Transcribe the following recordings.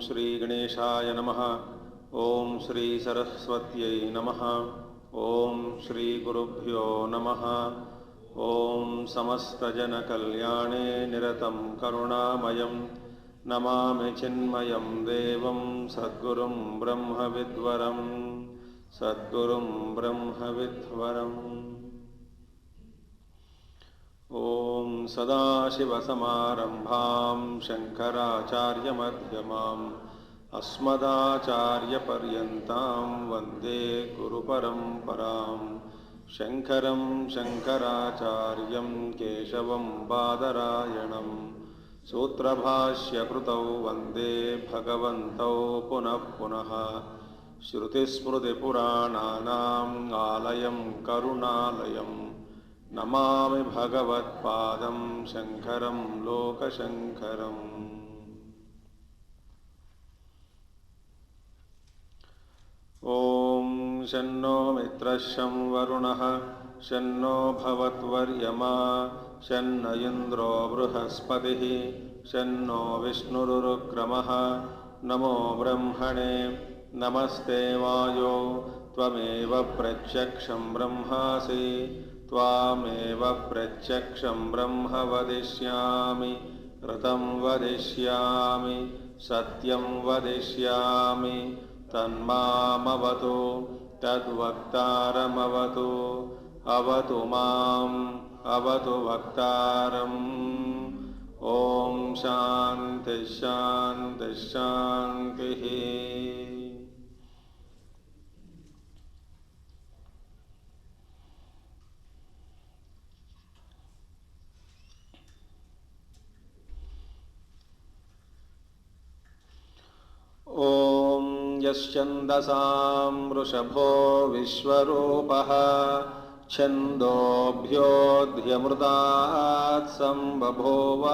श्री गणेशाय नमः। ओम श्री सरस्वत्यै नमः। ओम श्री गुरुभ्यो नमः। ओम समस्तजनकल्याणे निरतं करुणामयं नमामि चिन्मयं देवं सद्गुरुं ब्रह्मविद्वरं सद्गुरुं ब्रह्मविद्वरम्। ओम सदाशिवसमारंभां शंकराचार्यमध्यमाम् अस्मदाचार्यपर्यन्तां वन्दे गुरुपरम्परां। शंकरं शंकराचार्यं केशवं बादरायणं सूत्रभाष्यकृतौ वन्दे भगवन्तौ पुनः पुनः। श्रुतिस्मृतिपुराणानाम् आलयं करुणालयं नमामि भगवत्पादं शंकरं लोकशंकरम्। ओम शन्नो मित्रशं वरुणः शन्नो भवत्वर्यमा शन्न इन्द्रो बृहस्पतिः शन्नो विष्णुरुक्रमः। नमो ब्रह्मणे नमस्ते वायो त्वमेव प्रत्यक्षं ब्रह्मासि त्वामेव प्रत्यक्षं ब्रह्म वदिष्यामि ऋतं वदिष्यामि सत्यं वदिष्यामि तन्मामवतु तद्वक्तारमवतु अवतु माम् अवतु वक्तारम्। ओम शांति शांति शांतिः। ओम यश्चन्दसां वृषभो विश्वरूपः छन्दोभ्योऽध्यमृतात् संबभूव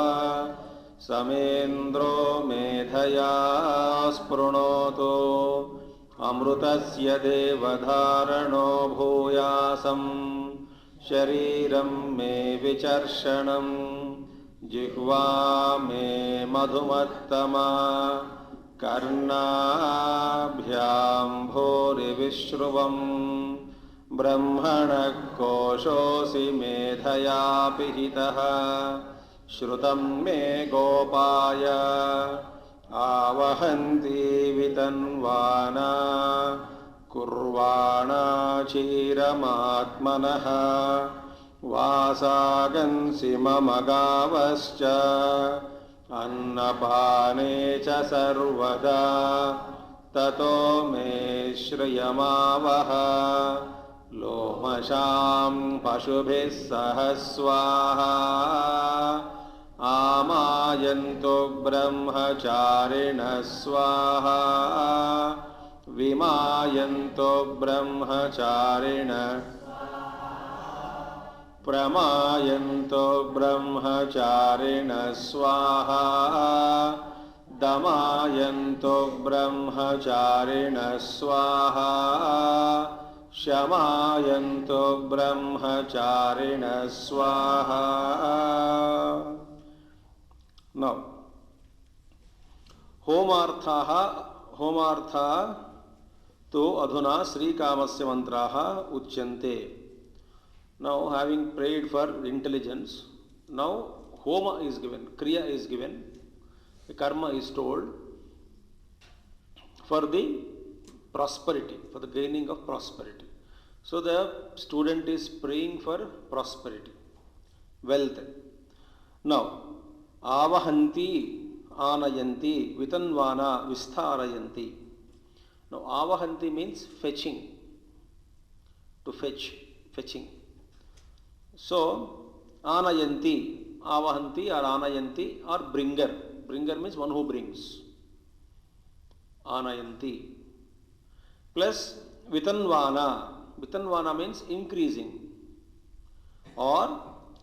समेन्द्रो मेधया स्पृणोतु अमृतस्य देवधारणो भूयासं शरीरं मे विचर्षणं जिह्वा मे मधुमत्तमा कर्णाभ्यां भूरिविश्रुवम् ब्रह्मणः कोशोऽसि मेधया पिहितः श्रुतं मे गोपाय आवहन्ति वितन्वाना कुर्वाणा क्षीरमात्मनः वासागंसि मम गावश्च अन्नपाने च सर्वदा ततो मे श्रियमावह लोमशां पशुभिः सह स्वाहा आमायन्तु ब्रह्मचारिणः स्वाहा विमायन्तु ब्रह्मचारिणः प्रमायन्तो ब्रह्मचारिणः स्वाहा दमायन्तो ब्रह्मचारिणः स्वाहा शमायन्तो ब्रह्मचारिणः स्वाहा। नौ होमार्था तो अधुना श्रीकामस्य मंत्राः उच्यन्ते। Now, having prayed for intelligence, now homa is given, kriya is given, karma is told for the prosperity, for the gaining of prosperity. So the student is praying for prosperity, wealth. Now, avahanti, anayanti, vitanvana, vistharayanti. Now, avahanti means fetching, to fetch, fetching. So, anayanti, avahanti or anayanti or bringer. Bringer means one who brings. Anayanti. Plus vitanvana. Vitanvana means increasing. Or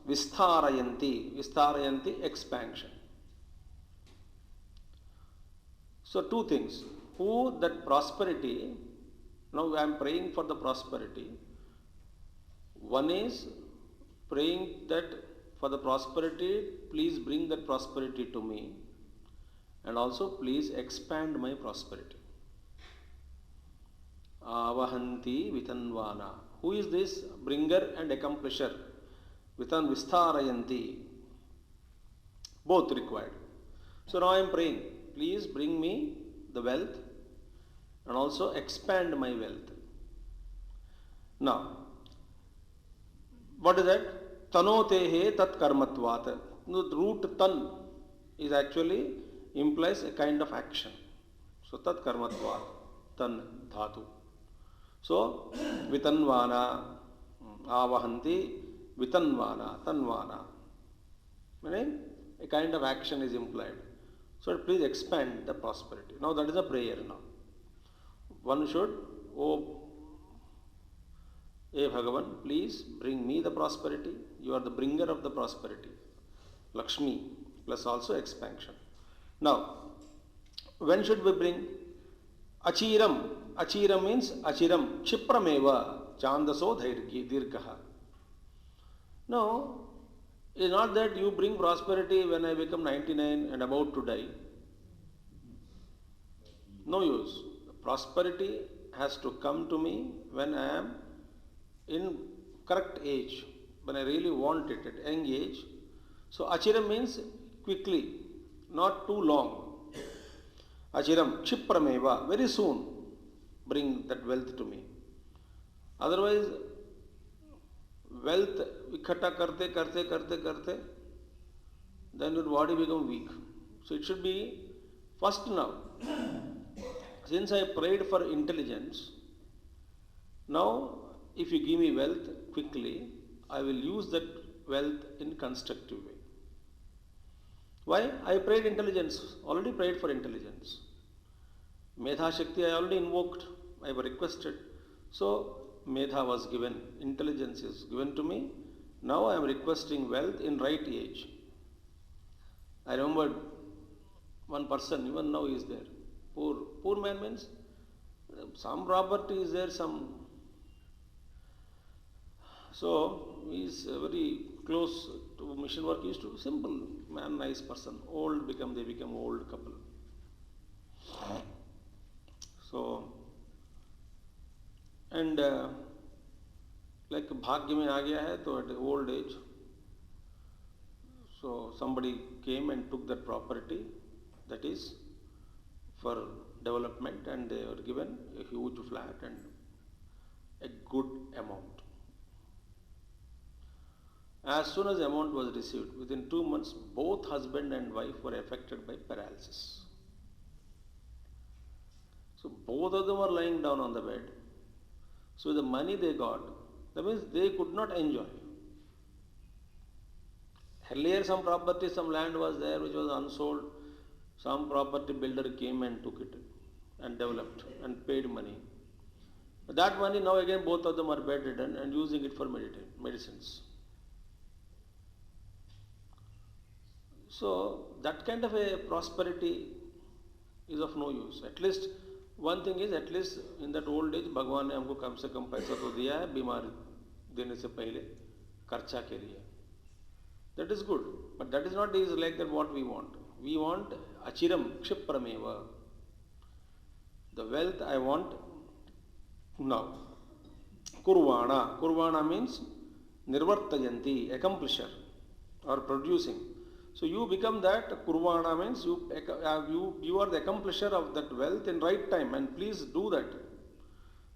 vistharayanti. Vistharayanti, expansion. So, two things. Who that prosperity, now I am praying for the prosperity. One is praying that for the prosperity, please bring that prosperity to me. and also please expand my prosperity. Avahanti Vitanvana. Who is this bringer and accomplisher? Vitan Vistarayanti. Both required. So now I am praying, please bring me the wealth and also expand my wealth. Now, what is that? Tanotehe tat karmatvat. The root tan is actually implies a kind of action. So tat karmatvat, tan dhatu. So vitanvana, avahanti, vitanvana, tanvana. Meaning a kind of action is implied. So please expand the prosperity. Now that is a prayer now. One should, oh Bhagavan, please bring me the prosperity. You are the bringer of the prosperity. Lakshmi plus also expansion. Now, when should we bring? Achiram. Achiram means achiram. Chiprameva. Chandaso dirghaha. No, it is not that you bring prosperity when I become 99 and about to die. No use. Prosperity has to come to me when I am in correct age, when I really want it at young age. So achiram means quickly, not too long. Achiram, chiprameva, very soon bring that wealth to me. Otherwise, wealth ikhatta karte, then your body become weak. So it should be first now. Since I prayed for intelligence, now if you give me wealth quickly, I will use that wealth in constructive way. Why? I prayed intelligence, already prayed for intelligence. Medha Shakti I already invoked, I requested. So Medha was given, intelligence is given to me. Now I am requesting wealth in right age. I remembered one person, even now he is there. Poor man means some property is there, some. So he is very close to mission work. He used to simple man, nice person. They become old couple. So and like bhagya mein aa gaya hai, to at old age. So somebody came and took that property, that is for development, and they were given a huge flat and a good amount. As soon as the amount was received, within 2 months, both husband and wife were affected by paralysis. So both of them were lying down on the bed. So the money they got, that means they could not enjoy. Earlier some property, some land was there which was unsold. Some property builder came and took it and developed and paid money. But that money now again both of them are bedridden and using it for medicines. So that kind of a prosperity is of no use. At least one thing is, at least in that old age भगवान ने हमको कम से कम पैसा तो दिया है बीमार देने से पहले खर्चा के लिए. That is good, but that is not is like that what we want. We want achiram kshiprameva. The wealth I want now. Kurvana. Kurvana means nirvartayanti, accomplisher or producing. So you become that. Kurvana means you are the accomplisher of that wealth in right time, and please do that.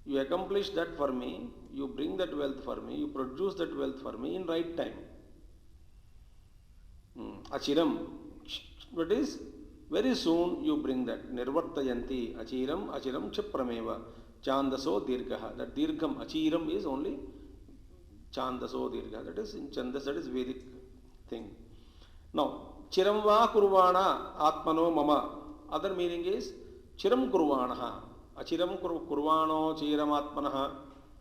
You accomplish that for me, you bring that wealth for me, you produce that wealth for me in right time. Achiram. What is? Very soon you bring that. Nirvartayanti. Achiram chiprameva. Chandaso dirghaha. That dirgham, achiram is only chandaso dirgha. That is in Chandas, that is Vedic thing. Now, chiram va kurvana atmano mama. Other meaning is chiram kurvanaha. Achiram kurvano chiram atmanaha.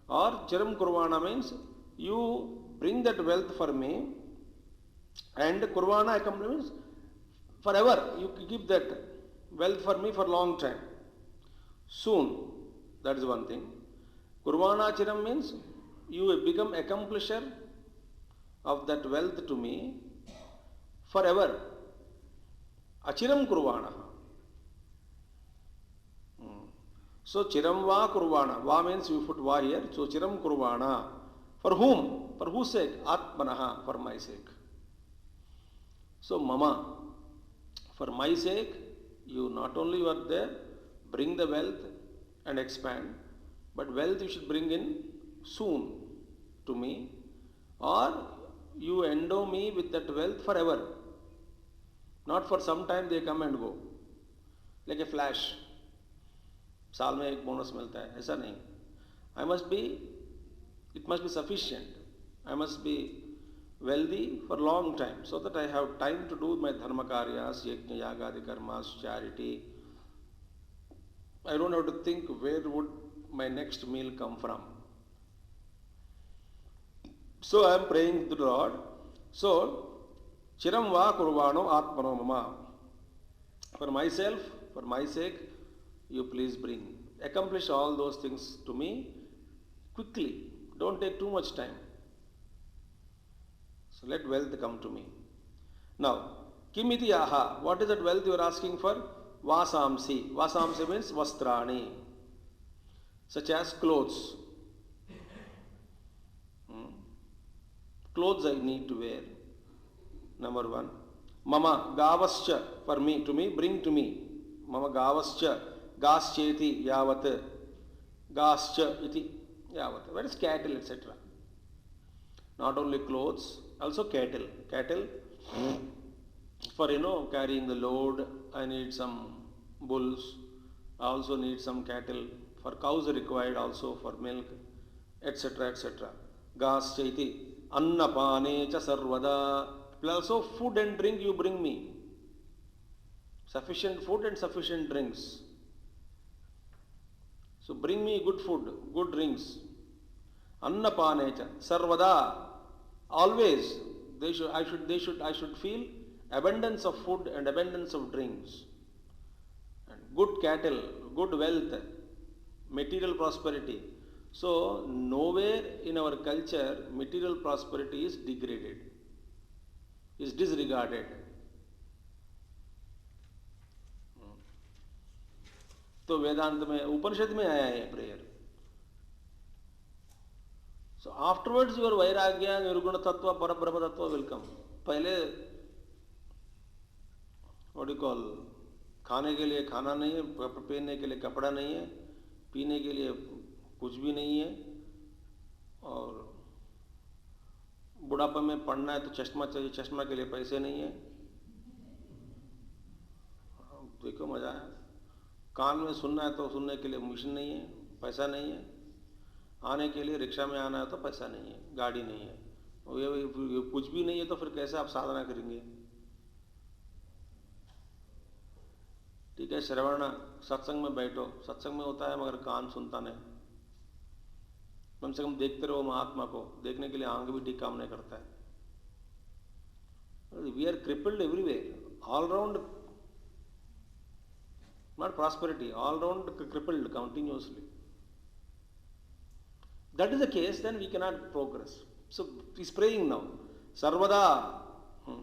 Or chiram kurvana means you bring that wealth for me, and kurvana accompanies forever. You keep that wealth for me for long time. Soon. That is one thing. Kurvana chiram means you become accomplisher of that wealth to me forever. Achiram kurvana. So chiram va kurvana. Va means you put va here. So chiram kurvana. For whom? For whose sake? Atmanaha. For my sake. So mama. For my sake, you not only you are there, bring the wealth and expand, but wealth you should bring in soon to me, or you endow me with that wealth forever. Not for some time they come and go. Like a flash. साल में एक bonus मिलता है, ऐसा नहीं. I must be, it must be sufficient. I must be wealthy for long time, so that I have time to do my dharma karyas, yajna, yagadi karmas, charity. I don't have to think where would my next meal come from. So I am praying to the Lord. So, chiram va kurvano atmano mama. For myself, for my sake, you please bring. Accomplish all those things to me quickly. Don't take too much time. So let wealth come to me. Now, kimiti aha. What is that wealth you are asking for? Vasamsi. Vasamsi means vastrani. Such as clothes. Clothes I need to wear. Number one. Mama gavascha. For me, to me, bring to me. Mama gavascha. Gascheti yavat. Gascha iti yavat. Where is cattle, etc. Not only clothes, also cattle. Cattle, for carrying the load, I need some bulls. I also need some cattle. For cows required also for milk, etc. etc. Gas chaiti, annapane cha sarvada. Also food and drink you bring me. Sufficient food and sufficient drinks. So bring me good food, good drinks. Annapane cha sarvada. Always I should feel abundance of food and abundance of drinks. And good cattle, good wealth, material prosperity. So nowhere in our culture material prosperity is degraded, is disregarded. तो वेदांत में उपनिषद में आया है prayer. So afterwards your vairagya, nirguna tattva, parabrahma tattva will come. पहले what do you call, खाने के लिए खाना नहीं है, पहनने के लिए कपड़ा नहीं है, पीने के लिए कुछ भी नहीं है, और बुढ़ापे में पढ़ना है तो चश्मा चाहिए, चश्मा के लिए पैसे नहीं है. देखो मजा है. कान में सुनना है तो सुनने के लिए मशीन नहीं है, पैसा नहीं है. आने के लिए रिक्शा में आना है तो पैसा नहीं है, गाड़ी नहीं है. और ये कुछ भी नहीं है तो फिर कैसे आप साधना करेंगे? ठीक है, श्रवण सत्संग में बैठो, सत्संग में होता है मगर कान सुनता नहीं. कम से कम देखते रहो महात्मा को, देखने के लिए आंख भी ठीक काम नहीं करता है. We are crippled everywhere, all round, not prosperity, all round crippled continuously. That is the case, then we cannot progress. So he's praying now. Sarvada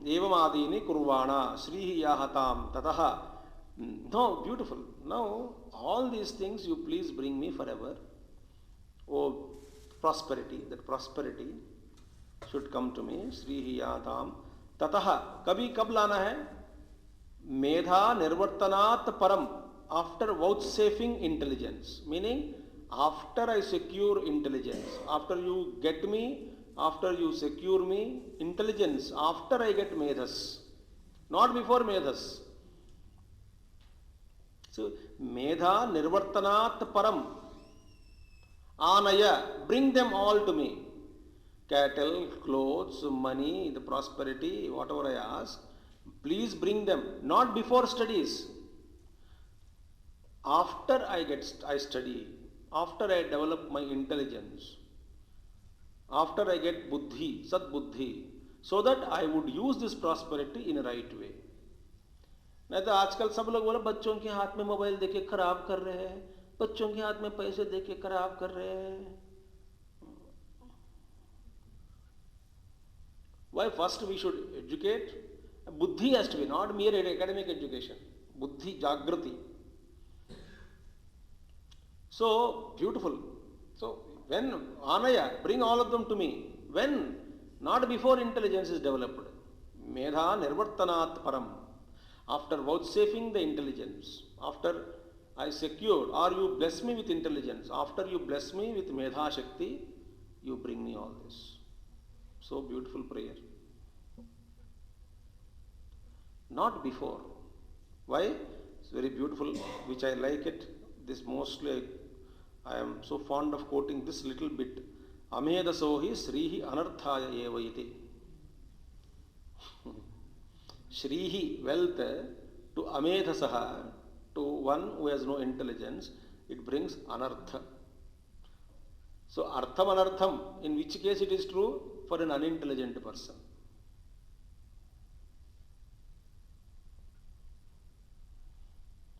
evam adini kurvana srihi yahatam tataha. No, beautiful. Now all these things you please bring me forever. Oh, prosperity, that prosperity should come to me. Srihi yahatam tataha. Kabhi kab lana hai? Medha nirvartanat param. After vouchsafing intelligence, meaning after I secure intelligence, after you get me, after you secure me, intelligence, after I get medhas, not before medhas. So, medha nirvartanat param, anaya, bring them all to me. Cattle, clothes, money, the prosperity, whatever I ask, please bring them, not before studies. After I study, after I develop my intelligence, after I get buddhi, sat buddhi, so that I would use this prosperity in a right way. नहीं तो आजकल सब लोग बोले बच्चों के हाथ में मोबाइल देके खराब कर रहे हैं, बच्चों के हाथ में पैसे देके खराब कर रहे हैं. Why first we should educate? Buddhi has to be, not mere academic education. Buddhi, Jagrati. So beautiful. So when Anaya, bring all of them to me. When? Not before intelligence is developed. Medha nirvartanat param. After vouchsafing the intelligence, after I secured, or you bless me with intelligence, after you bless me with Medha Shakti, you bring me all this. So beautiful prayer. Not before. Why? It's very beautiful, which I like it. This mostly I am so fond of quoting this little bit. Amedasohi Srihi Anarthaya Eva iti. Shrihi, wealth, to Amedhasaha, to one who has no intelligence, it brings anartha. So, artham anartham, in which case it is true? For an unintelligent person.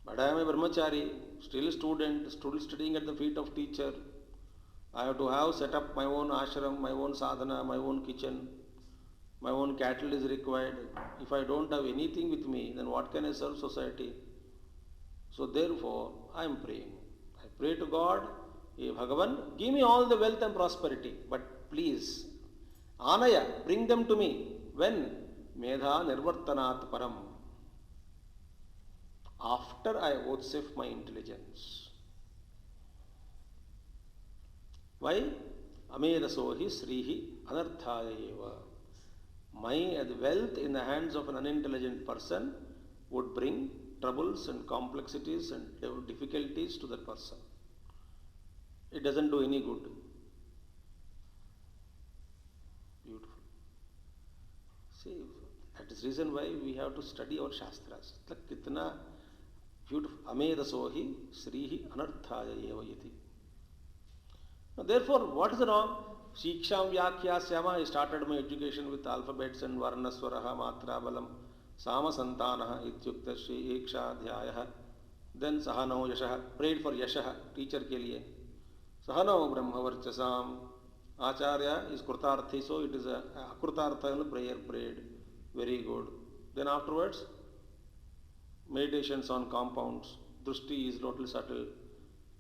But I am a brahmachari, still a student, still studying at the feet of teacher. I have to have set up my own ashram, my own sadhana, my own kitchen, my own cattle is required. If I don't have anything with me, then what can I serve society? So therefore, I am praying. I pray to God, hey Bhagavan, give me all the wealth and prosperity, but please, Anaya, bring them to me. When? Medha nirvartanat param. After I vouchsafe my intelligence. Why? Amedasohi Srihi Anarthaya eva. My wealth in the hands of an unintelligent person would bring troubles and complexities and difficulties to that person. It doesn't do any good. Beautiful. See, that is reason why we have to study our Shastras. Kitna beautiful. Amedasohi Srihi Anarthaya eva yati. Now, therefore, what is wrong? Shiksham Vyakyasyama, I started my education with alphabets and Varnaswaraha, Matra Balam, Sama Santanaha, Ityukta Shri Ekshadhyayaha. Then Sahano Yashaha, prayed for Yashaha, teacher ke liye. Sahano Brahmavarchasam, Acharya is Krutarthi, so it is a Akrutartha prayer prayed. Very good. Then afterwards, meditations on compounds. Drushti is totally subtle.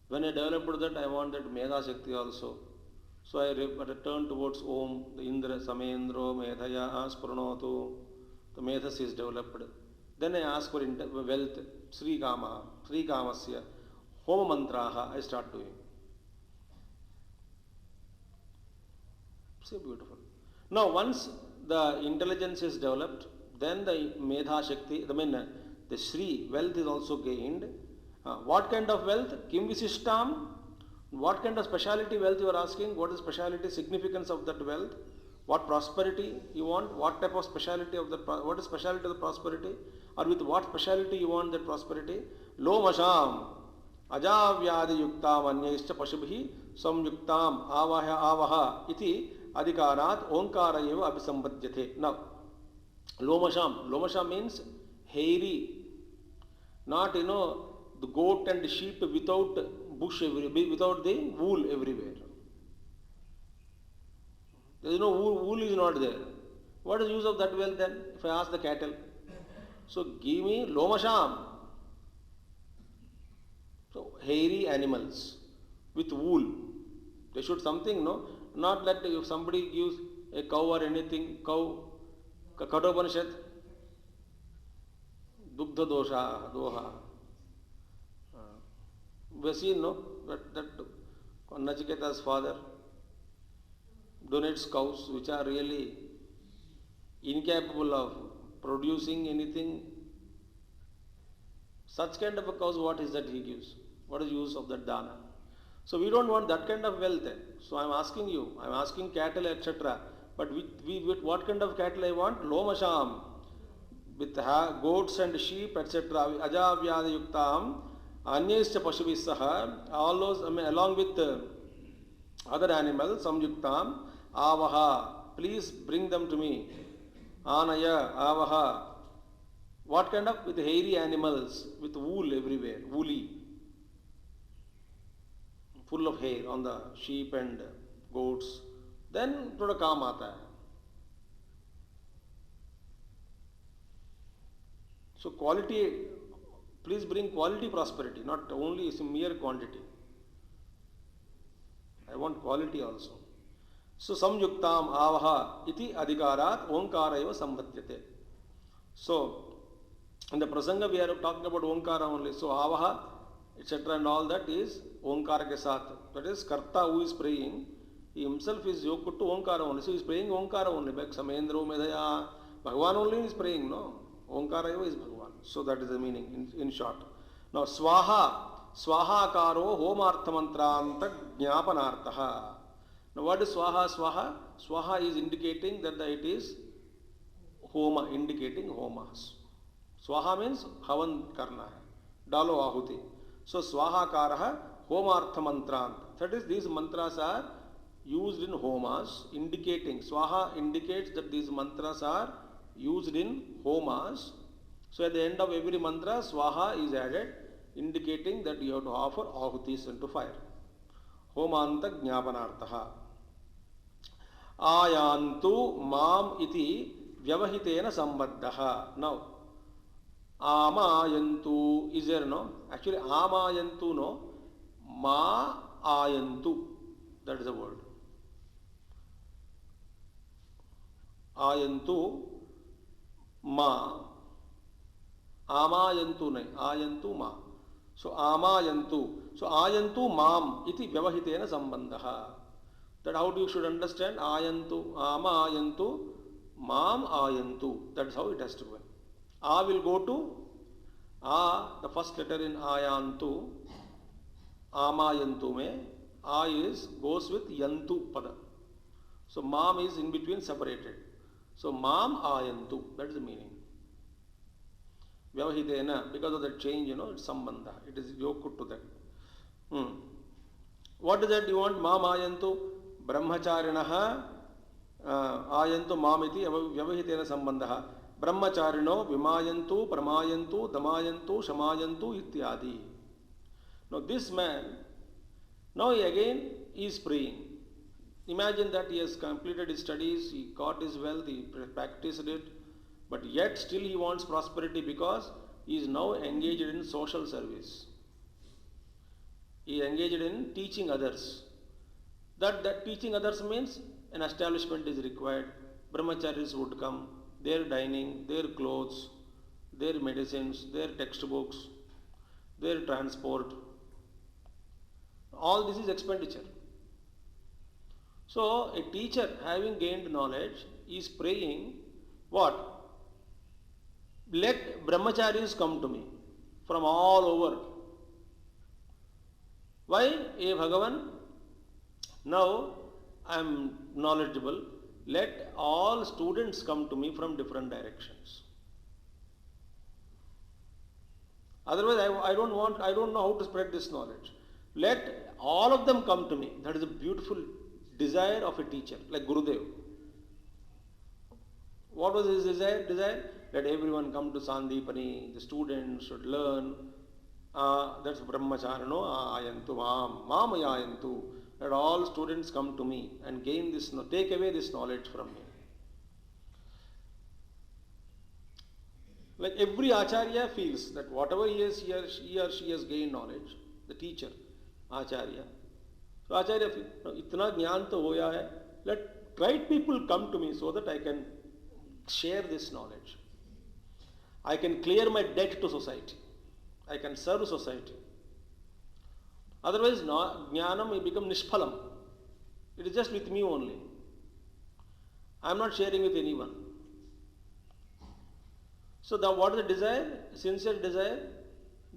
When I developed that, I want that Medha Shakti also. So I turn towards Om, the Indra, Samendro, Medhaya, Spurnotu. The Medhas is developed. Then I ask for wealth, Sri Kama, Sri Kamasya, Homa Mantraha, I start doing. So beautiful. Now, once the intelligence is developed, then the Medha Shakti, the Sri, wealth is also gained. What kind of wealth? Kim Visishtam? What kind of speciality wealth you are asking? What is speciality significance of that wealth? What prosperity you want? What type of speciality of that? What is speciality of the prosperity? Or with what speciality you want that prosperity? Lo masham ajavyadi yuktam anyaischa pashabhi samyuktam avaha iti adhikarat onkara eva abhisambhadyate. Now, lomasham means hairy, not the goat and sheep without bush, without the wool everywhere. There is no wool is not there. What is the use of that wealth then? If I ask the cattle, so give me lomasham. So hairy animals with wool. They should something, no? Not that if somebody gives a cow or anything, cow, Kathopanishad, Dugdha doha. We have seen, no, that Nachiketa's father donates cows which are really incapable of producing anything. Such kind of a cows, what is that he gives? What is the use of that dana? So we don't want that kind of wealth. So I am asking you, I am asking cattle, etc. But with what kind of cattle I want? Lomasham, with goats and sheep, etc. Ajavyada yuktam. Anyascha Pashuvisaha, all those, along with other animals, samyuktam, avaha, please bring them to me. Anaya, avaha. What kind of? With hairy animals, with wool everywhere, woolly, full of hair on the sheep and goats. Then thoda kaam aata hai. So quality. Please bring quality prosperity, not only mere quantity. I want quality also. So samyuktam avaha iti adhikarat onkara eva samvatyate. So in the prasanga we are talking about onkara only. So avaha etc. and all that is onkara ke saath. That is karta who is praying. He himself is yoked to onkara only. So he is praying onkara only. Like Samendro Medhaya. Bhagavan only is praying, no? Onkara eva is Bhagavan. So that is the meaning in short. Now swaha. Swaha karo homarthamantranta jnapanartha. Now what is swaha? Swaha? Swaha is indicating that it is homa, indicating homas. Swaha means havan karna hai. Dalo ahuti. So swaha karaha homarthamantrant. That is, these mantras are used in homas, indicating. Swaha indicates that these mantras are used in homas. So at the end of every mantra, swaha is added, indicating that you have to offer ahutis into fire. Homanta jnapanartha. Ayantu mam iti vyavahitena sambaddaha. Now, amayantu is there, no? Actually, amayantu, no? Ma ayantu. That is the word. Ayantu ma. Amayantu nahi. Ayantu ma. So amayantu. So ayantu mam iti vyavahitena sambandha. That how you should understand ayantu, amayantu, mam ayantu. That is how it has to go. A will go to A, the first letter in ayantu, amayantu me. A is goes with yantu pada. So mam is in between separated. So mam ayantu. That is the meaning. Vyavahitena, because of that change, it's sambandha. It is yokut to that. What is that you want? Mam ayantu, brahmacharinaha ayantu mamiti vyavahitena sambandha. Brahmacharino vimayantu, pramayantu, damayantu, shamayantu ityadi. Now this man, now he again is praying. Imagine that he has completed his studies, he got his wealth, he practiced it, but yet still he wants prosperity because he is now engaged in social service. He is engaged in teaching others. That teaching others means an establishment is required. Brahmacharis would come, their dining, their clothes, their medicines, their textbooks, their transport. All this is expenditure. So a teacher having gained knowledge is praying what? Let brahmacharis come to me from all over. Why? Bhagavan, now I am knowledgeable. Let all students come to me from different directions. Otherwise, I don't know how to spread this knowledge. Let all of them come to me. That is a beautiful desire of a teacher, like Gurudev. What was his desire? Let everyone come to Sandipani, the students should learn. That's Brahmacharino ayantu mam ayantu. Let all students come to me and gain this, take away this knowledge from me. Like every acharya feels that whatever he or she has gained knowledge, the teacher, acharya. So acharya feels, itna jnana to hoya hai, let right people come to me so that I can share this knowledge. I can clear my debt to society. I can serve society. Otherwise, jnanam may become nishphalam. It is just with me only. I am not sharing with anyone. So what is the desire? Sincere desire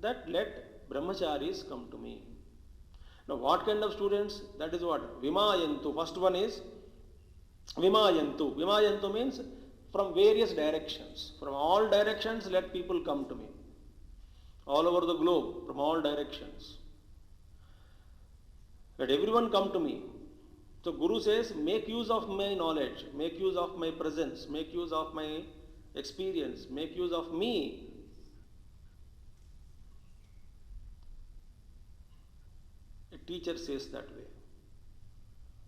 that let brahmacharis come to me. Now what kind of students? That is what? Vimayantu. First one is Vimayantu. Vimayantu means from various directions. From all directions let people come to me. All over the globe, from all directions. Let everyone come to me. So Guru says, make use of my knowledge, make use of my presence, make use of my experience, make use of me. A teacher says that way.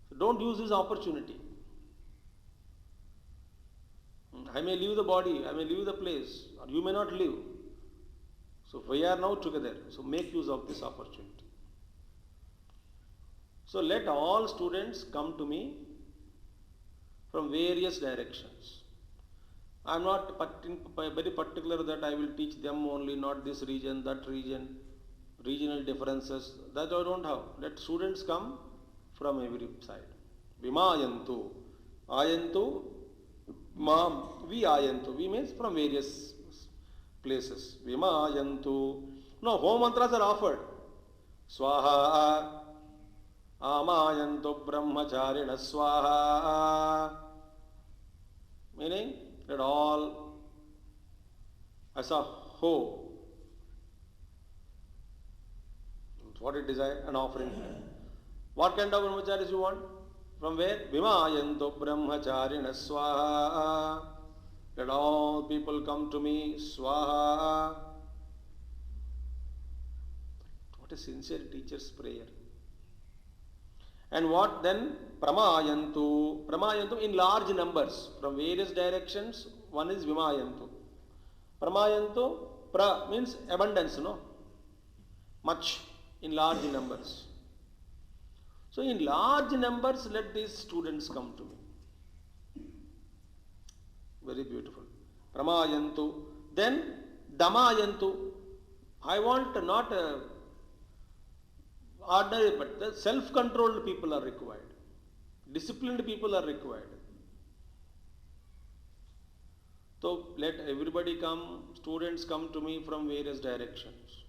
So don't use this opportunity. I may leave the body, I may leave the place, or you may not live. So we are now together. So make use of this opportunity. So let all students come to me from various directions. I am not very particular that I will teach them only, not this region, that region, regional differences. That I don't have. Let students come from every side. Vimayantu. Ayantu. Mam. Vi ayantu. Vi means from various places. Vimayantu. No, home mantras are offered. Swaha. Amayantu brahmacharina swaha. Meaning, let all as a whole, what it desire, an offering. What kind of brahmacharis you want? From where? Vimayantu brahmacharina swaha. Let all people come to me, swaha. What a sincere teacher's prayer. And what then? Pramayantu. Pramayantu in large numbers. From various directions, one is Vimayantu. Pramayantu, pra means abundance, no? Much, in large numbers. So in large numbers, let these students come to me. Very beautiful. Pramayantu. Then Damayantu. I want not ordinary, but the self-controlled people are required. Disciplined people are required. So let everybody come, students come to me from various directions.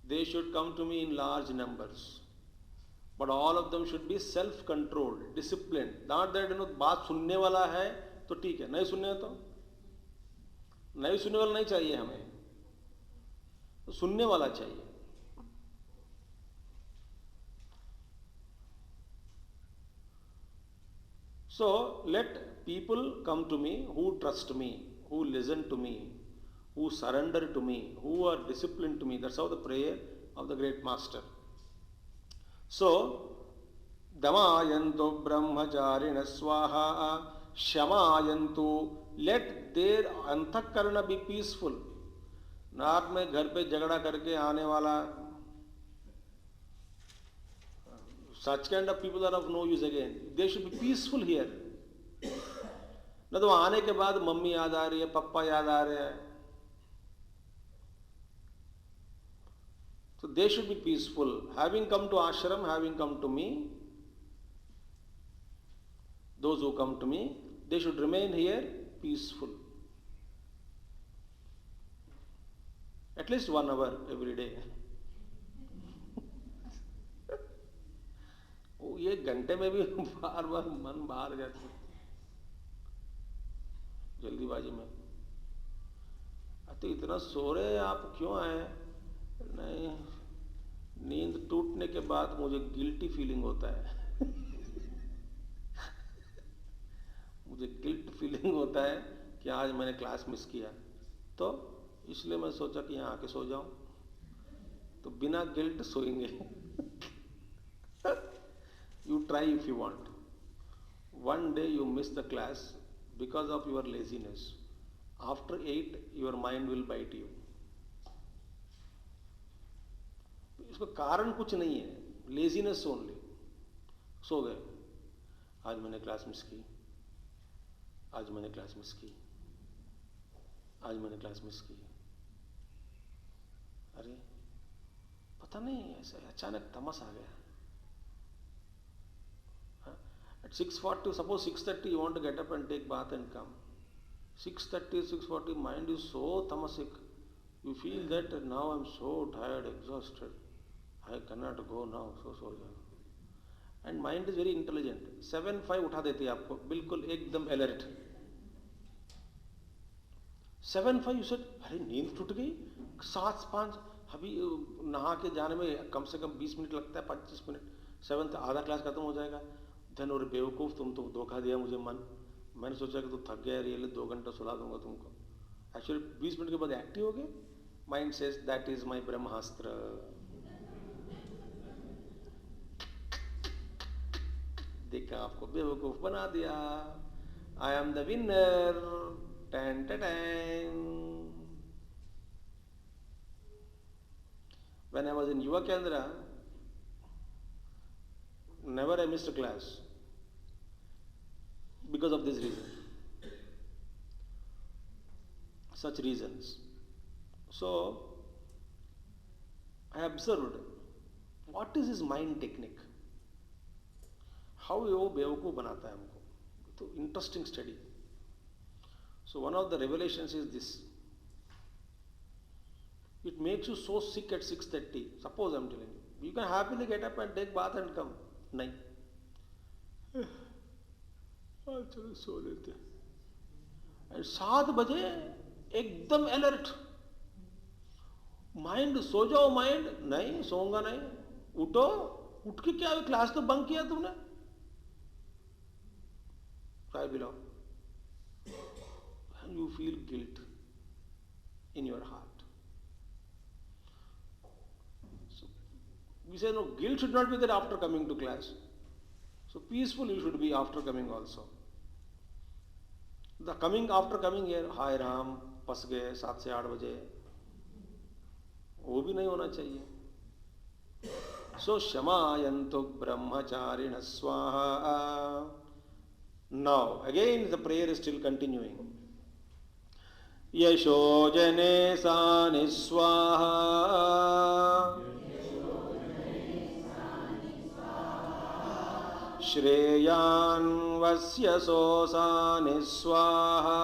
They should come to me in large numbers. But all of them should be self-controlled, disciplined. Not that बात सुनने वाला है तो ठीक है, नहीं सुनने तो नहीं सुनने वाला नहीं चाहिए हमें, तो सुनने वाला चाहिए. So let people come to me who trust me, who listen to me, who surrender to me, who are disciplined to me. That's how the prayer of the great master. So, Damayantu brahmacharina swaha, Shamayantu, let their antakarana be peaceful. नाक में घर पे झगड़ा करके आने वाला, such kind of people are of no use again. They should be peaceful here. न तो आने के बाद मम्मी याद आ रही है, पप्पा याद आ रहे हैं. So they should be peaceful. Having come to ashram, having come to me, those who come to me, they should remain here peaceful. At least 1 hour every day. ये घंटे में भी बार बार मन बाहर जाता है जल्दीबाजी में. तो इतना सो रहे आप क्यों आए? नहीं, नींद टूटने के बाद मुझे गिल्टी फीलिंग होता है. मुझे गिल्ट फीलिंग होता है कि आज मैंने क्लास मिस किया, तो इसलिए मैं सोचा कि यहाँ आके सो जाऊं. तो बिना गिल्ट सोएंगे. You try if you want. One day you miss the class because of your laziness. After 8, your mind will bite you. इसका कारण कुछ नहीं है, लेजीनेस ओनली. सो गए, आज मैंने क्लास मिस की, आज मैंने क्लास मिस की, आज मैंने क्लास मिस की. अरे पता नहीं, ऐसा अचानक तमस आ गया. At 6:40, suppose 6:30 you want to get up and take bath and come. 6:30, 6:40, mind is so tamasic. You feel that now I'm so tired, exhausted. I cannot go now, so. And mind is very intelligent. 7:05 उठा देती है आपको, बिल्कुल एकदम alert. 7:05 you said, अरे नींद टूट गई. 7:05 अभी नहा के जाने में कम से कम 20 मिनट लगता है, 25 मिनट. 7 आधा क्लास खत्म हो जाएगा. धन और बेवकूफ़, तुम तो धोखा दिया मुझे मन. मैंने सोचा कि तू थक गया, रियली 2 घंटा सुला दूंगा तुमको. एक्चुअली 20 मिनट के बाद एक्टिव हो गए. Mind says that is my Brahmastra. देखा, आपको बेवकूफ़ बना दिया. I am the winner. टैन टैन. When I was in Yuva Kendra, Never I missed a class because of this reason. Such reasons. So I observed what is his mind technique. How वो बेवकूफ बनाता है हमको. तो interesting study. So one of the revelations is this. It makes you so sick at 6:30. Suppose I'm telling you. You can happily get up and take bath and come. नहीं. चलो सो लेते हैं. And 7 बजे एकदम alert. माइंड सो जाओ mind नहीं सोऊंगा नहीं. उठो. उठ के क्या क्लास तो बंक किया तुमने. I belong. And you feel guilt in your heart. So we say no, guilt should not be there after coming to class. So peaceful you should be after coming also. The coming after coming here, हाय राम फंस गए 7 से 8 बजे, वो भी नहीं होना चाहिए. So शमायन्तु ब्रह्मचारिण स्वाहा. Now again the prayer is still continuing. यशो जने सानि स्वाहा. श्रेयान् वस्य सोसानि स्वाहा.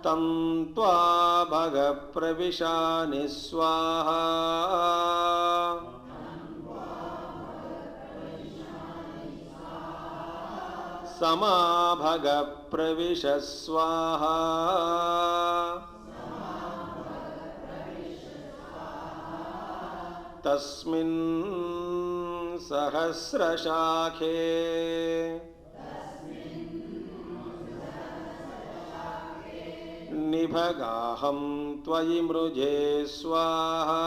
तं त्वा भग प्रविशानि स्वाहा. समाभग प्रविश स्वाहा. तस्मिन् सहस्रशाखे निभगाहं त्वयि मृजे स्वाहा.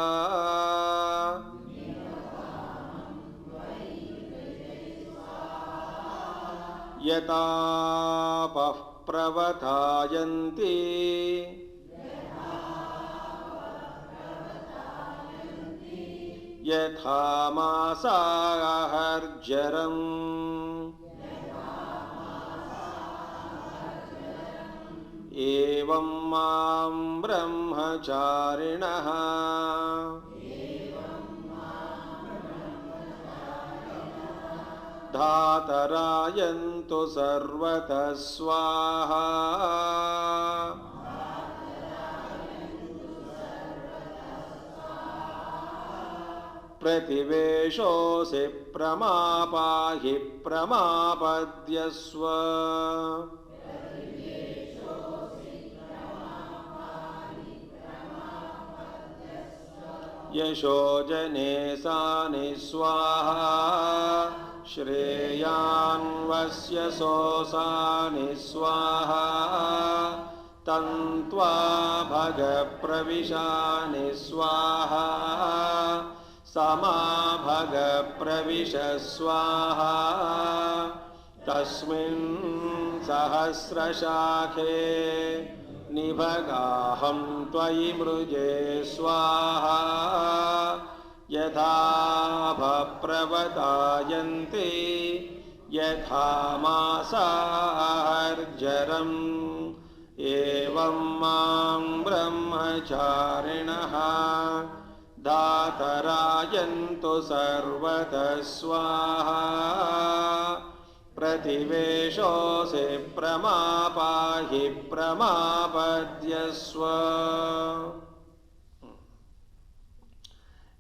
यतापः प्रवथायन्ति यथा मासाहर्जरम्. एवं मां ब्रह्मचारिणः धातरायन्तु सर्वतः स्वाहा. प्रतिवेशोऽसि प्रमापाहि प्रमापद्यस्व. यशो जने सानि स्वाहा. श्रेयान् वस्य सोसानि स्वाहा. तं त्वा भग प्रविशानि स्वाहा. समाभग प्रविश स्वाहा. तस्मिन् सहस्रशाखे निभगाहं त्वयि मृजे स्वाहा. यथा प्रवतायन्ते यथा मासाहर्जरम्. एवं मां ब्रह्मचारिणः धातरायन्तु सर्वतः स्वाहा. प्रतिवेशोऽसि प्रमापाहि प्रमापद्यस्व.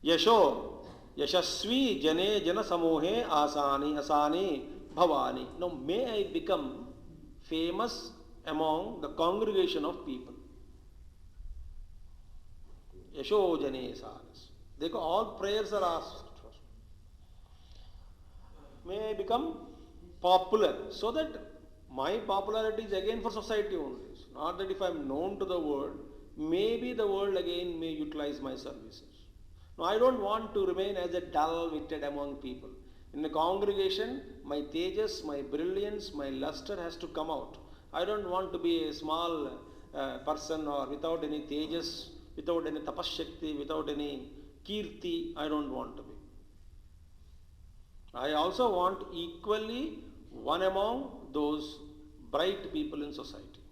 यशो यशस्वी जने जन समूहे आसानी असानी Bhavani. Now may I become famous among the congregation of people. यशो जने सानस. देखो all prayers are asked for. May I become popular so that my popularity is again for society only. Not that if I am known to the world, maybe the world again may utilize my services. No, I don't want to remain as a dull-witted among people. In a congregation, my tejas, my brilliance, my luster has to come out. I don't want to be a small person or without any tejas without any tapashakti, without any kirti, I don't want to be. I also want equally one among those bright people in society.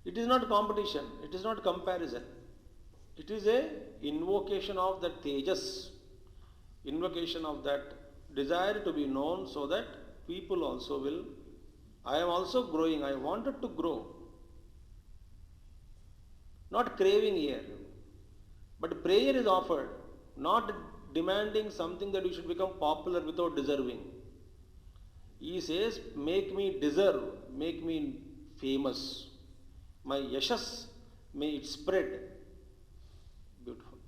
It is not competition, it is not comparison. It is a invocation of that tejas, invocation of that desire to be known so that people also will. I am also growing, I wanted to grow. Not craving here, but prayer is offered, not demanding something that you should become popular without deserving. He says, make me deserve, make me famous. My yashas, may it spread. Beautiful.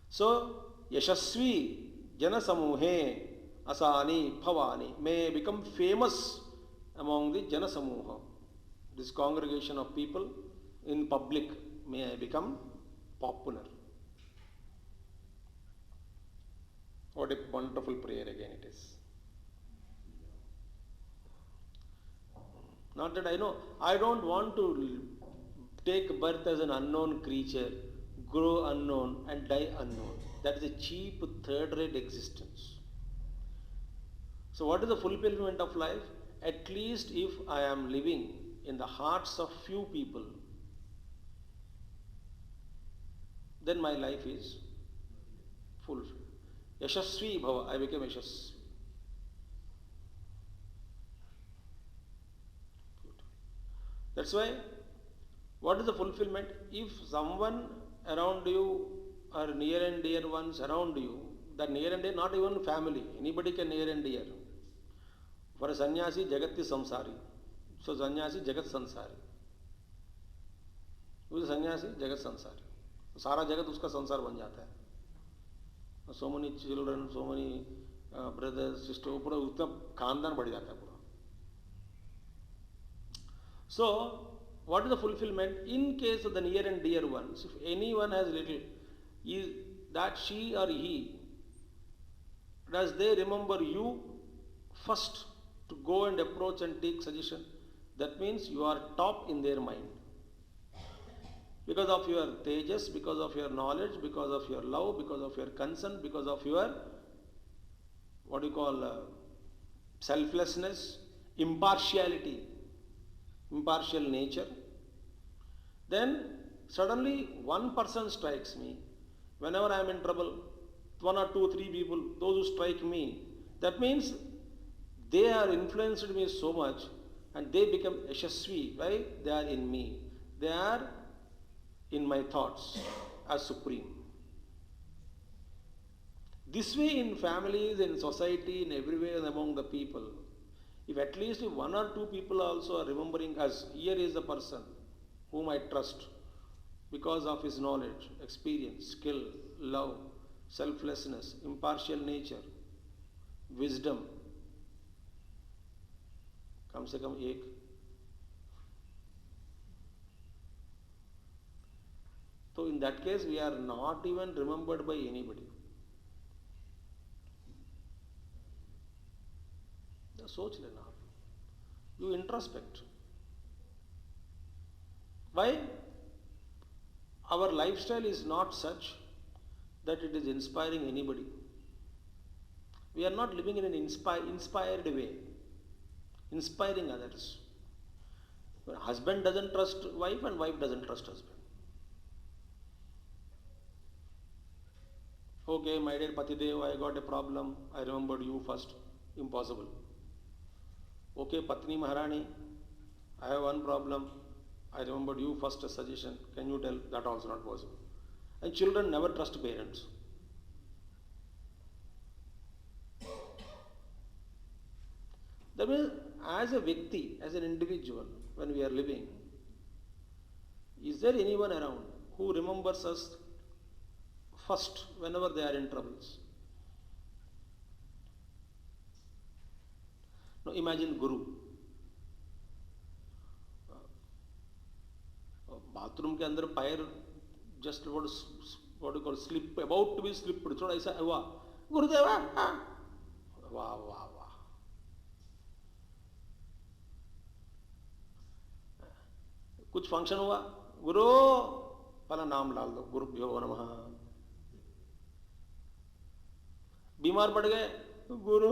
So, yashasvi jana samuhe asani bhavani, may become famous among the jana samuha, this congregation of people in public, may I become popular. What a wonderful prayer again it is. Not that I know, I don't want to take birth as an unknown creature, grow unknown and die unknown. That is a cheap third-rate existence. So what is the fulfillment of life? At least if I am living in the hearts of few people, then my life is fulfilled. Yashasvi bhava, I became yashasvi. That's why, what is the fulfillment? If someone around you or near and dear ones around you, that near and dear, not even family, anybody can near and dear. For a sannyasi, jagat is samsari. So sannyasi, jagat sansari. Who is a sannyasi? Jagat sansari. सारा जगत उसका संसार बन जाता है. So many children, so many brothers, sisters, पूरा उतना खानदान बढ़ जाता है पूरा. So, what is the fulfillment? In case of the near and dear ones, if anyone has little, is that she or he, does they remember you first to go and approach and take suggestion? That means you are top in their mind. Because of your tejas, because of your knowledge, because of your love, because of your concern, because of your, what you call, selflessness, impartiality, impartial nature, then suddenly one person strikes me. Whenever I am in trouble, one or two, three people, those who strike me, that means they are influenced me so much and they become yashasvi. Why? They are in me. They are in my thoughts as supreme. This way in families, in society, in everywhere among the people, if at least one or two people also are remembering us, here is the person whom I trust because of his knowledge, experience, skill, love, selflessness, impartial nature, wisdom. कम से कम एक. So in that case, we are not even remembered by anybody. सोच लेना आप. You introspect. Why? Our lifestyle is not such that it is inspiring anybody. We are not living in an inspired way, inspiring others. Husband doesn't trust wife and wife doesn't trust husband. Okay, my dear Patidev, I got a problem. I remembered you first. Impossible. Okay, Patni Maharani, I have one problem. I remembered you first a suggestion. Can you tell? That also not possible. And children never trust parents. That means, as a Vyakti, as an individual, when we are living, is there anyone around who remembers us first whenever they are in troubles? Now imagine Guru. Bathroom के अंदर पैर just what you call slip, about to be slipped, थोड़ा ऐसा हुआ, गुरुदेव वाह वाह वाह. कुछ फंक्शन हुआ, गुरु पहला नाम डाल दो, गुरुभ्यो नमः। बीमार पड़ गए, गुरु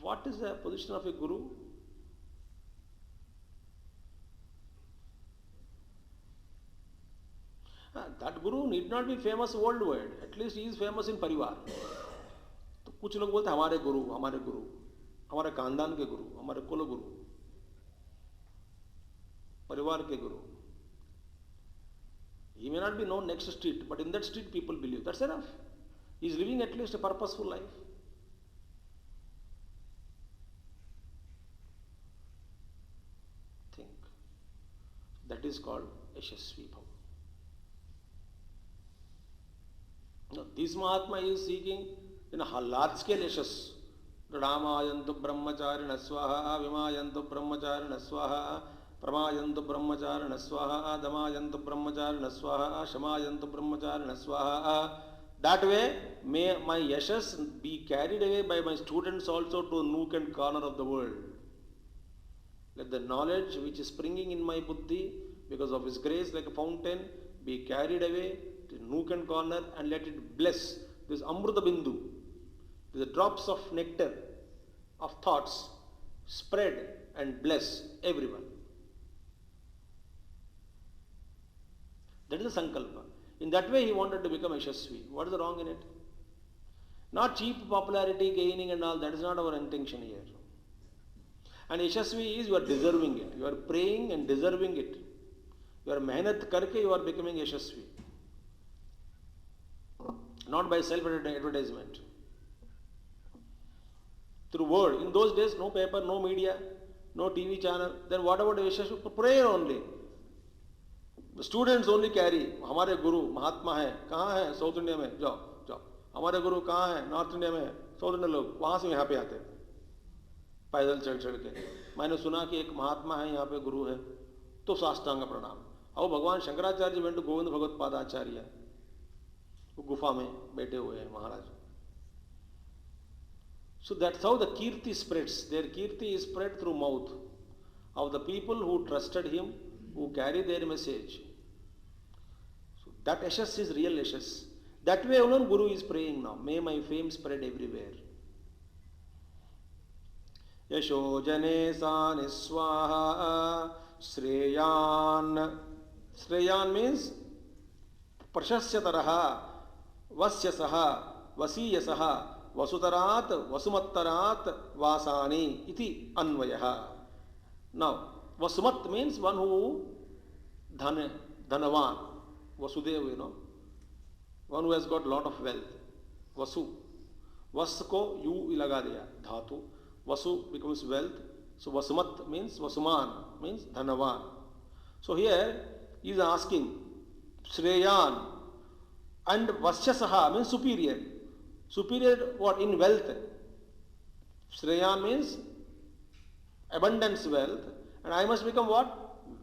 what is the position of a guru? That guru need not be famous worldwide, at least he is famous in परिवार। तो कुछ लोग बोलते हैं हमारे गुरु, हमारे गुरु, हमारे खानदान के गुरु, हमारे कुल गुरु, परिवार के गुरु। He may not be known next street, but in that street people believe. That's enough. He is living at least a purposeful life. Think. That is called Yashasvi Bhava. Now, this Mahatma is seeking in a large scale yashas. Ramayantu brahmacharina swaha, vimayantu brahmacharina swaha, pramayantu brahmacharina swaha, damayantu brahmacharina swaha, shamayantu brahmacharina swaha. That way, may my yashas be carried away by my students also to a nook and corner of the world. Let the knowledge which is springing in my buddhi, because of His grace like a fountain, be carried away to nook and corner, and let it bless this Amruta Bindu, the drops of nectar of thoughts, spread and bless everyone. That is the Sankalpa. In that way he wanted to become Yashasvi. What is the wrong in it? Not cheap popularity gaining and all, that is not our intention here. And Yashasvi is you are deserving it. You are praying and deserving it. You are mehnat karke, you are becoming Yashasvi. Not by self-advertisement. Through word. In those days, no paper, no media, no TV channel. Then what about Yashasvi? Prayer only. The students only carry. हमारे गुरु महात्मा है, कहाँ है? South India में, जाओ जाओ। हमारे गुरु कहाँ है? नॉर्थ इंडिया में, साउथ इंडिया लोग, वहाँ से यहाँ पे आते पैदल चढ़ चढ़ के। मैंने सुना कि एक महात्मा है यहाँ पे, गुरु है, तो साष्टांग प्रणाम। और भगवान शंकराचार्य वेंट गोविंद भगवत पादाचार्य, वो गुफा में बैठे हुए हैं महाराज। So that's how the kirti spreads. Their kirti is spread through mouth of the people who trusted him, who carry their message. So that yashas is real yashas. That way alone Guru is praying now. May my fame spread everywhere. Yasho jane san swaha shreyan. Shreyan means prashasyataraha, vasyasaha, vasiyasaha, vasutarat, vasumattarat, vasani iti anvayaha. Now, Vasumat means one who dhanavan. Vasudev, one who has got lot of wealth. Vasu. Vas ko you laga diya, dhatu. Vasu becomes wealth. So Vasumat means Vasuman, means dhanavan. So here he is asking Shreyan and Vasyasaha means superior. Superior what? In wealth. Shreyan means abundance wealth. And I must become what?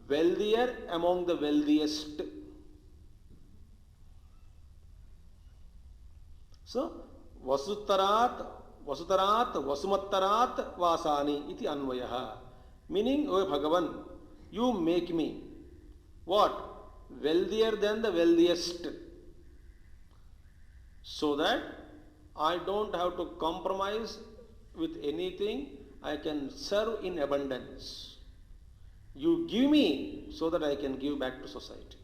Wealthier among the wealthiest. So, Vasutarat, Vasumattarat, Vasani iti anvayaha. Meaning, O Bhagavan, you make me what? Wealthier than the wealthiest. So that I don't have to compromise with anything. I can serve in abundance. You give me so that I can give back to society.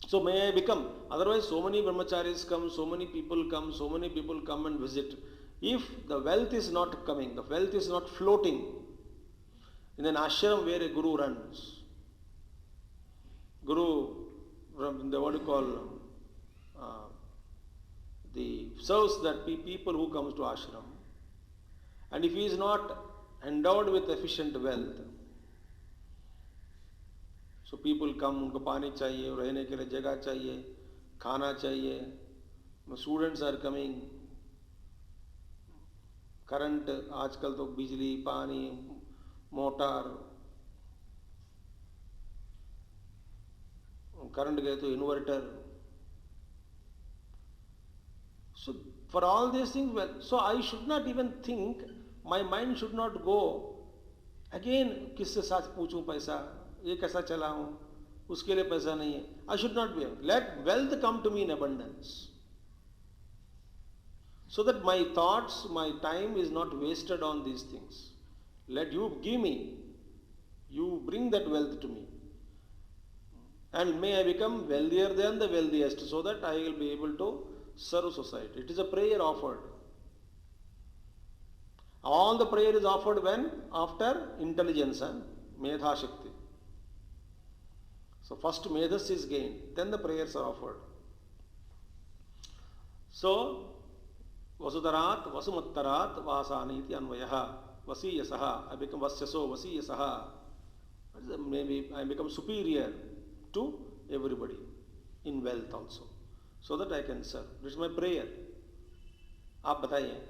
So may I become. Otherwise, so many brahmacharis come, so many people come and visit. If the wealth is not coming, the wealth is not floating in an ashram where a guru runs. Guru, what do you call, the serves that people who comes to ashram. And if he is not endowed with efficient wealth, so people come, उनको पानी चाहिए, रहने के लिए जगह चाहिए, खाना चाहिए, students are coming, current आजकल तो बिजली, पानी, मोटर, current गए तो inverter. So For all these things, well, so I should not even think, my mind should not go again, किससे साथ पूछूं पैसा, ये कैसा चला हूं, उसके लिए पैसा नहीं है. I should not be. Let wealth come to me in abundance, so that my thoughts, my time is not wasted on these things. Let you give me, you bring that wealth to me, and may I become wealthier than the wealthiest, so that I will be able to serve society. It is a prayer offered. All the prayer is offered when? After intelligence and medha shakti. So first medhas is gained, then the prayers are offered. So vasudarat vasumattarat vasani iti anvayaha vasiyasaha, I become vasyaso vasiyasaha. Maybe I become superior to everybody in wealth also, so that I can serve. This is my prayer. आप बताइए,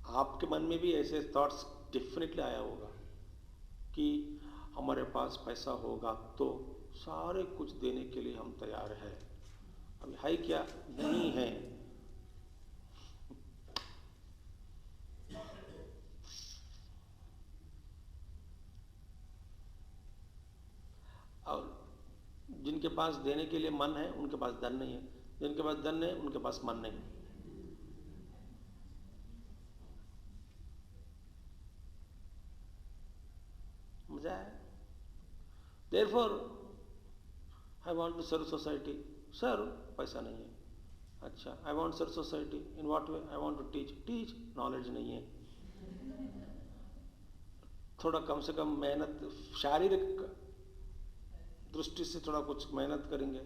आपके मन में भी ऐसे thoughts definitely आया होगा कि हमारे पास पैसा होगा तो सारे कुछ देने के लिए हम तैयार हैं. अभी है क्या? नहीं है. और जिनके पास देने के लिए मन है उनके पास धन नहीं है, जिनके पास धन है उनके पास मन नहीं. मजा है. Therefore, I want to serve society. Serve, पैसा नहीं है. अच्छा, I want to serve society. In what way? I want to teach. Teach, knowledge नहीं है. थोड़ा कम से कम मेहनत, शारीरिक दृष्टि से थोड़ा कुछ मेहनत करेंगे.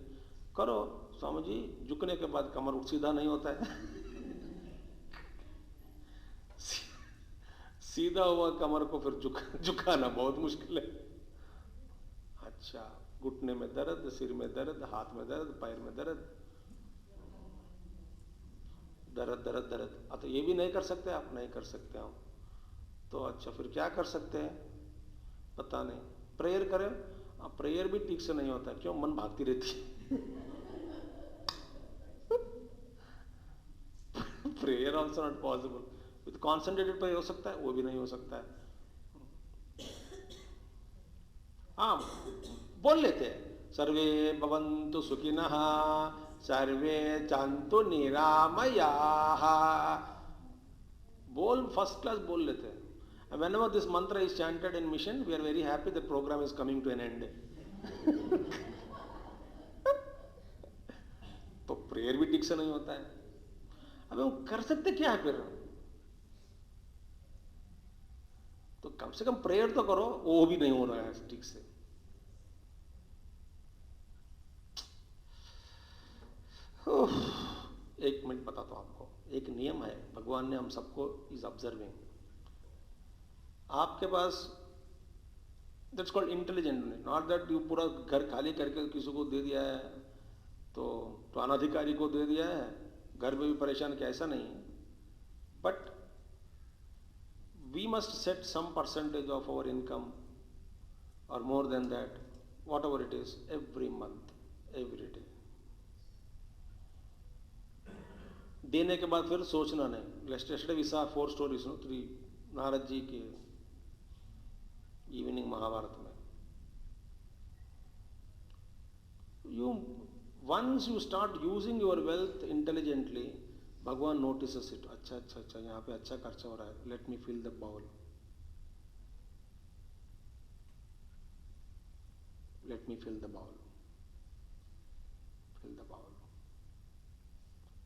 करो स्वामी जी, झुकने के बाद कमर सीधा नहीं होता है. सीधा हुआ कमर को फिर झुकाना बहुत मुश्किल है. अच्छा, घुटने में दर्द, सिर में दर्द, हाथ में दर्द, पैर में दर्द, दर्द दर्द दर्द. तो ये भी नहीं कर सकते आप? नहीं कर सकते हम. तो अच्छा, फिर क्या कर सकते हैं? पता नहीं. प्रेयर करें. अब प्रेयर भी ठीक से नहीं होता है. क्यों? मन भागती रहती है. Prayer also not possible. With concentrated prayer हो सकता है, वो भी नहीं हो सकता है. हाँ, बोल लेते हैं, सर्वे भवन्तु सुखिनः सर्वे सन्तु निरामयाः. बोल फर्स्ट क्लास बोल लेते हैं. And whenever this mantra is chanted in mission, we are very happy the program is coming to an end. तो प्रेयर भी ठीक से नहीं होता है. अब हम कर सकते क्या है फिर? तो कम से कम प्रेयर तो करो. वो भी नहीं हो रहा है ठीक से. एक मिनट बताता हूं आपको. एक नियम है, भगवान ने हम सबको इज ऑब्जर्विंग. आपके पास, that's called intelligent. Not that you पूरा घर खाली करके किसी को दे दिया है तो अनाधिकारी को दे दिया है, घर में भी परेशान किया, ऐसा नहीं है. But we must set some percentage of our income और more than that, whatever it is, every month, every day. देने के बाद फिर सोचना नहीं. yesterday we saw 4 stories, 3 Narad ji के इवनिंग महाभारत में. You once you start using your wealth intelligently, भगवान notices it. अच्छा अच्छा अच्छा, यहाँ पे अच्छा खर्चा हो रहा है. Let me fill the bowl. Let me fill the bowl. Fill the bowl.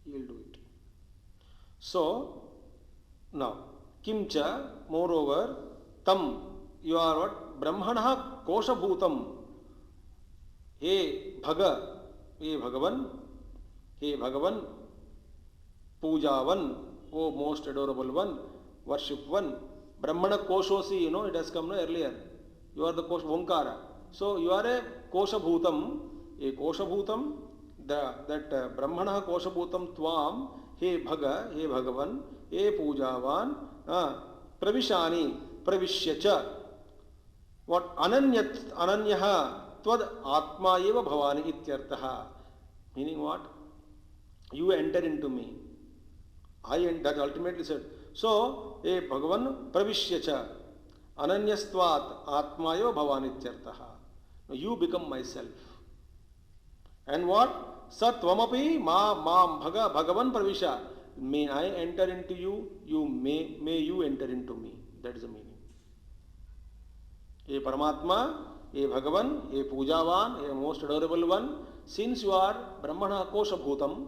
He will do it. So now, kimcha, moreover, tam, you are what? Brahmanah koshabhutam. हे भग, हे भगवन, हे भगवन, पूजावन, ओ most adorable one, worship one. Brahmana koshosi, you know, it has come no earlier. You are the kosh, Omkara. So you are a koshabhutam, a koshabhutam, that Brahmana koshabhutam tvam, हे भग, हे भगवन, हे पूजावान, प्रविशानि, प्रविश्य च. What? Ananyat, ananyah, त्वद आत्मा एव भवानि इत्यर्थः. Meaning what? You enter into me. I and that ultimately said. So, a Bhagavan pravishyacha ananyastvat atmayo bhavanityartaha. You become myself. And what? Satvamapi mam bhagavan pravisha. May I enter into you, may you enter into me. That is the meaning. A Paramatma, a Bhagavan, a Pujavan, a most adorable one, since you are Brahmana Koshabhutam,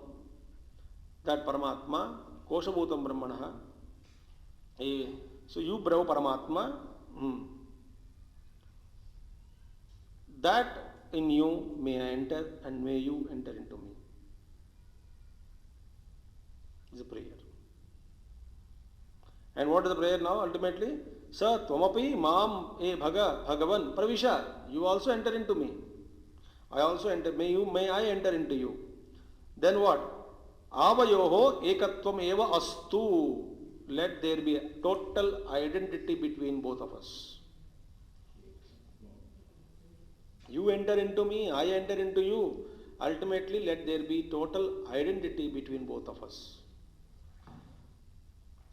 that Paramatma, Koshabhutam Brahmana, so you Brahma Paramatma, that in you may I enter and may you enter into me. Is a prayer. And what is the prayer now ultimately? Sa tvamapi mam e bhagavan pravisha. You also enter into me. I also enter. May I enter into you. Then what? Avayoho ekatvam eva astu. Let there be a total identity between both of us. You enter into me, I enter into you. Ultimately, let there be total identity between both of us.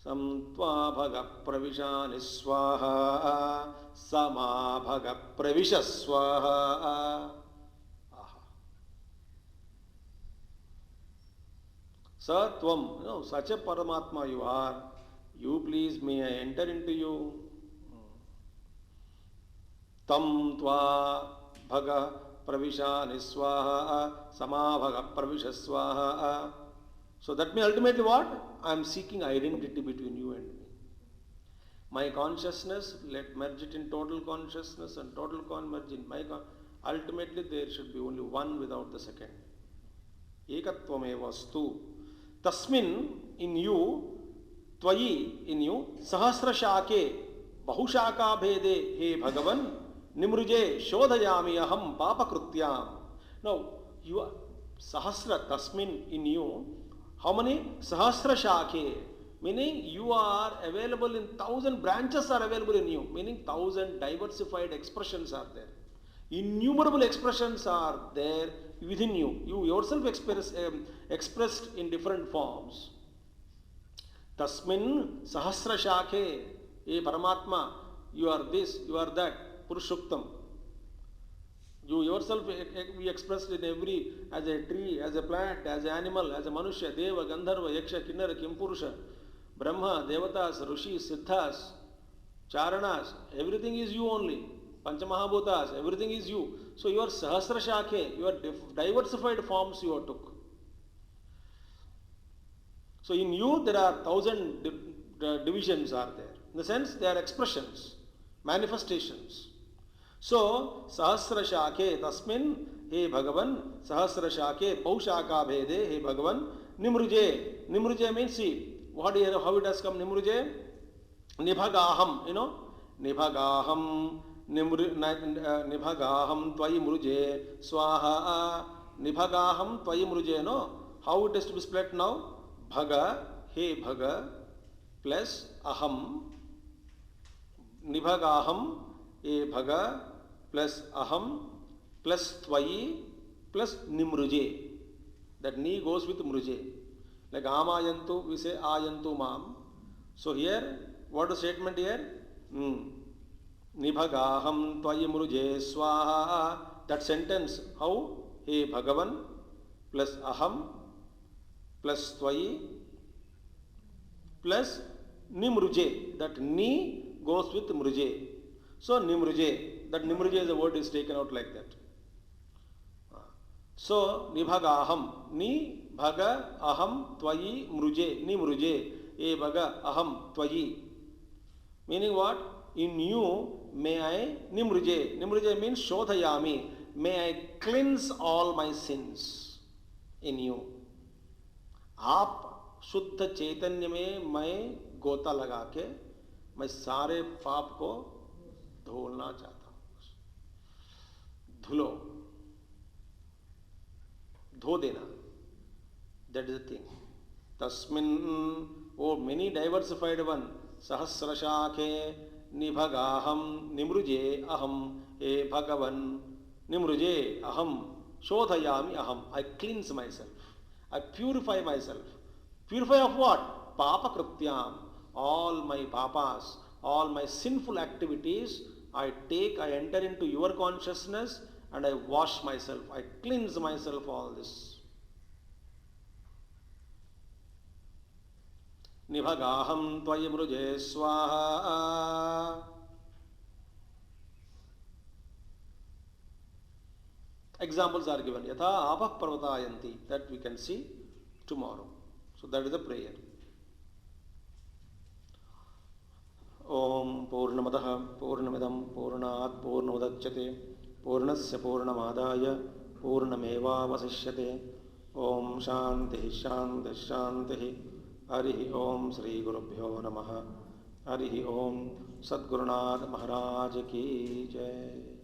Samtva bhaga pravisha niswaha sama bhaga pravisha swaha. Satvam, no, such a Paramatma you are. You please, may I enter into you. Tam tva bhaga pravisha niswaha sama bhaga pravisha swaha. So that means ultimately what? I am seeking identity between you and me. My consciousness, let merge it in total consciousness and total merge in my ultimately there should be only one without the second. Ekattvameva stu. Tasmin, in you, tvayi, in you, sahasra shake, bahushaka bhede, he Bhagavan, nimruje shodhayami aham papakrutyam. Now, you are sahasra, tasmin, in you, how many? Sahasra shake, meaning you are available in 1,000 branches are available in you, meaning 1,000 diversified expressions are there. Innumerable expressions are there within you. You yourself expressed in different forms. Tasmin sahasra shake, e Paramatma, you are this, you are that, Purushoktam. You yourself we expressed in every, as a tree, as a plant, as an animal, as a Manushya, Deva, Gandharva, Yaksha, Kinnara, Kimpurusha, Brahma, Devatas, Rishis, Siddhas, Charanas, everything is you only. Panchamahabhutas, everything is you. So your Sahasra Shake, your diversified forms you took. So in you there are 1,000 divisions are there. In the sense they are expressions, manifestations. So Sahasra Shake Tasmin, he Bhagavan, Sahasra Shake, Paushaka Bhede, he Bhagavan, Nimruje. Nimruje means see, what here, how it has come Nimruje? Nibhagaham, you know, Nibhagaham. Nibhagaham tvayi mruje swaha. Nibhagaham tvayi mruje, no? How it is to be split now? Bhaga, he Bhaga, plus aham. Nibhagaham, he Bhaga, plus aham, plus tvayi, plus nimruje. That ni goes with mruje. Like amayantu, we say ayantu mam. So here, what is the statement here? Nibhagaham tvayi mruje swaha. That sentence, how? He Bhagavan plus aham plus tvayi plus nimruje. That ni goes with mruje. So nimruje. That nimruje is a word is taken out like that. So nibhagaham. Ni bhaga aham tvayi mruje. Ni mruje. E bhaga aham tvayi. Meaning what? In you may I nimruje. Nimruje means shodhayami. May I cleanse all my sins in you. आप शुद्ध चैतन्य में मैं गोता लगा के मैं सारे पाप को धोना चाहता हूँ. धुलो, धो देना. That is the thing. Tasmin, oh many diversified one. Sahasra shake nibhagaham nimruje aham e Bhagavan nimruje aham shodhayami aham. I cleanse myself. I purify myself. Purify of what? papa krityam, all my papas, all my sinful activities, I enter into your consciousness and I wash myself, I cleanse myself all this. Nibhagaham tvayi mruje swaha. Examples are given. Yatha apah parvatayanti. That we can see tomorrow. So that is the prayer. Om Purnamadaha Purnamidam Purnat Purnamudachyate Purnasya Purnamadaya Purnameva Vasishyate. Om Shanti Shanti Shanti. Harihi Om Sri Gurubhyo Namaha. Harihi Om Sadgurunath Maharaj Ki Jai.